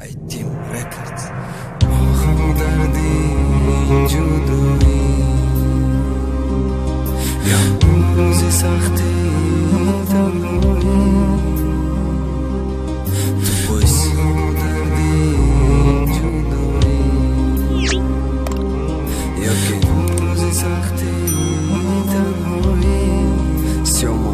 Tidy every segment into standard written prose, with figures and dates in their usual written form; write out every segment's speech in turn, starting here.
Aytim Records darding judoyi yalnız saxti tangoyi tu boys darding judoyi yalnız saxti tangoyi Sema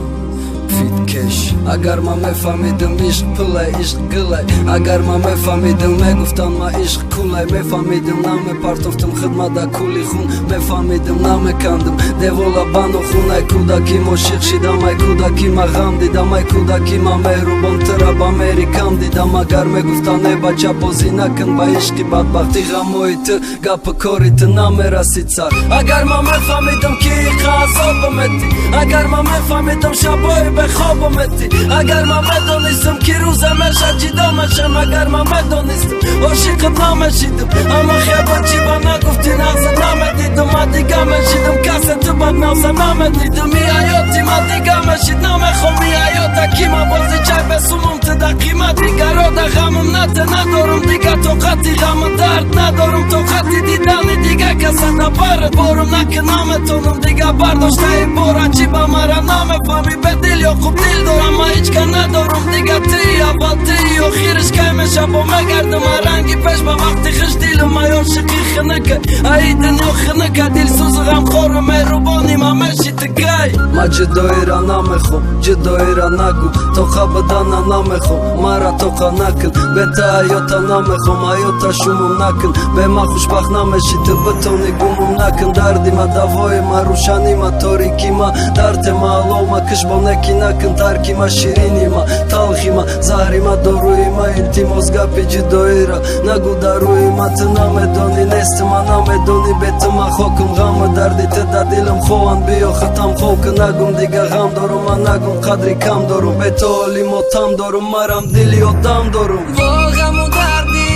Fit Cash Agar ma mefamidim ishq pulay, ishq gilay Agar ma mefamidim meguftan ma ishq kulay Mefamidim na me partovtim khidmada kuli khun Mefamidim na me kandim devola bano khunay Kudaki mo shiq shidam ay kudaki ma gham didam Ay kudaki ma mehrubon tërab Amerikam didam Agar meguftan e bacha bozi nakën ba ishqi badbakti ghamoj të ga pëkori të na me rasit car Agar ma mefamidim ki i khazobë me ti Agar ma mefamidim shaboj be khobë me ti Agar ma me donisëm kiruze me shaqida me shem Agar ma me donisëm o shikët na me shidëm Ama khjeba qiba na guftin azë na me ditëm Ma diga me shidëm kase të bak nase na me ditëm I ajo ti ma diga me shid na me khom I ajo ta kima bozi qaj besumum të da kima Diga roda ghamëm nate na dorëm Diga tokati ghamën dart na dorëm Tokati ditani diga kase na barët Borëm na këna me tonëm Diga bardo shta i bora qiba mara na me fami bedil jo kuptil dora Ma i qka na dorëm diga ti aval ti Jo khirë shkaj me shapo me gardëm A rangi pesh ba vakti khështilëm A jo shiki khënëke A i të njo khënëke Dil suzë gam khorë me ruboni Ma me shi të kaj Ma gjdo i rana me khom Gjdo i rana gu Toka bëdana na me khom Mara toka nakën Beta ajo ta na me khom Ajo ta shumëm nakën Be ma khushbak na me shi të bëtoni gumëm nakën Dardi ma davoj ma rushani ma toriki ma Darte ma alo ma këshbone kina këntarki ma shirini ma Talhi ma zahri ma doruj ma Inti mozgapi gjidojra Na gudaruj ma të na me doni Nestë ma na me doni Betë ma khokëm ghamë Dardi të dadilëm khoan Bio khëtam khokë Nagum diga gham dorum Ma nagum kadri kam dorum Beto oli mo tam dorum Maram dili o tam dorum Voga mu dardi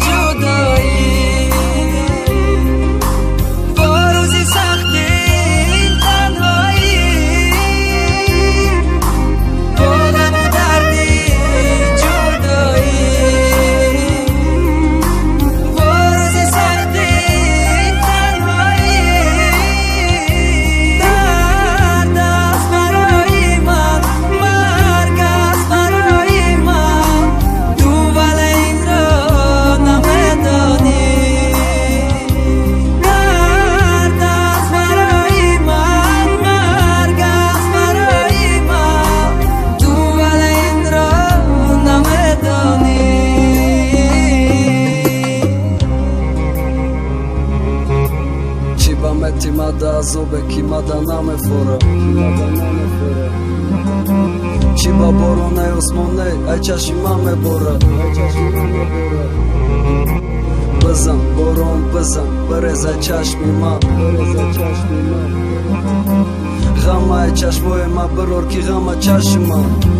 gjudoj Ti ma da zobe, ki ma da na me fora Qiba borone osmone, aj qashi ma me bora Pëzëm, boron pëzëm, përez aj qashmi ma Gama e qashmoj ma bëror ki gama qashima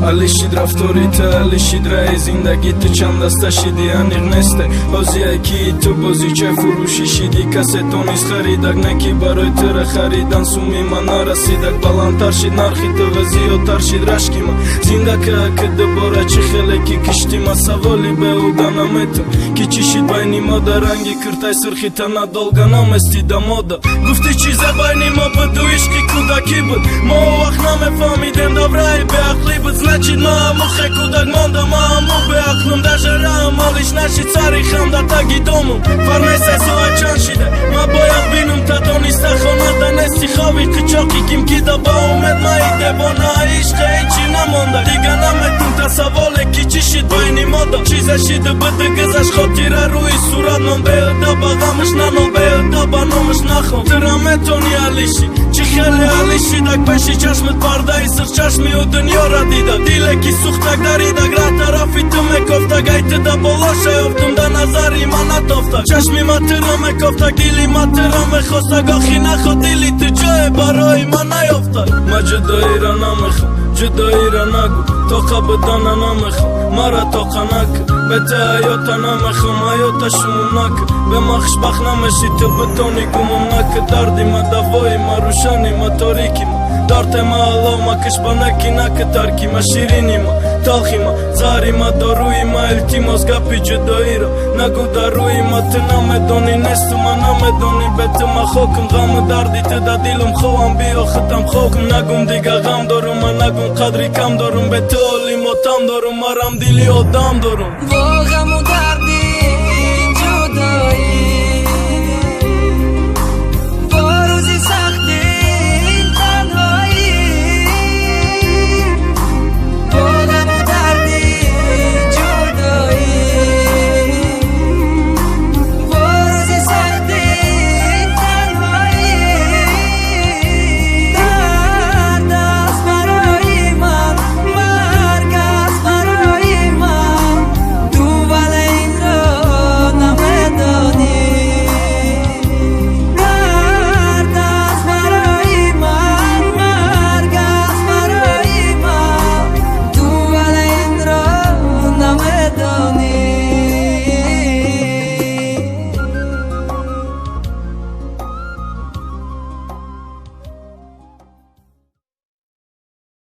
Alishid raftorit e alishid rej Zindagit të qanda sta shidi anir neste Ozi e ki të bozi që furushi shidi Kasetoni s'kharidak ne ki baroj të rekharidan Sumi ma nara sidak balantar shid narki të vëzi o tar shid rashkima Zindak e këtë bora që khele ki kishtima Savoli be u dana metëm Ki që shid bajni moda rangi kërtaj sërki të na dolgana me stida moda Gufti qize bajni mo pëdu ishki kuda kibë Mo akna me fami den da vraj be aklibët Značit ma mu kudak monda ma mu be aklëm Da zhëra malish nashi cari kham da ta gidomëm Farnej se so e qan shide Ma boja binëm ta doni sta khonat Da nesti khavi këqoki kim kida ba umet ma i debona Ishte e qina monda Diga na me tëm ta savole ki që shit bajni moda Qize shite bëtë gëza shkotira rui surat Non be e daba gamësh na non be e daba nomësh na khom Tëra me toni alishi Që khele alishi Dak peshi qashme t'barda I sër qashme u dënjora dida Dile ki suhtak darida Grata rafit të me kofta Gajtë da bolosha joftëm Da nazari ma na tofta Qashmi ma tëra me kofta Dili ma tëra me khosta Gahi na khodili të gjë e baroj ma na jofta Ma gjëdo i rana me khë Gjëdo i rana gu Toka bëdana na me khë Mara toka nakë Bete ajo ta na me khëm Ajo ta shumëm nakë Be ma khshbak na me shi të bëtoni Gumëm nakë Dardi ma davoj Ma rushani ma toriki ma Darte ma Allah ma këshbana kina këtar ki ma shirini ma تاخیما زاریما دارویما التیماس گپی جدایی را نگو دارویما تو نمیدونی نستما نمیدونی به تو ما خوکم غم دردی تو دا دیلم خوام بیا ختم خوکم نگم دیگه غم دارم من نگم قدری کم دارم به تو علی ماتم دارم مرم دیلی آدم دارم با غم و دردی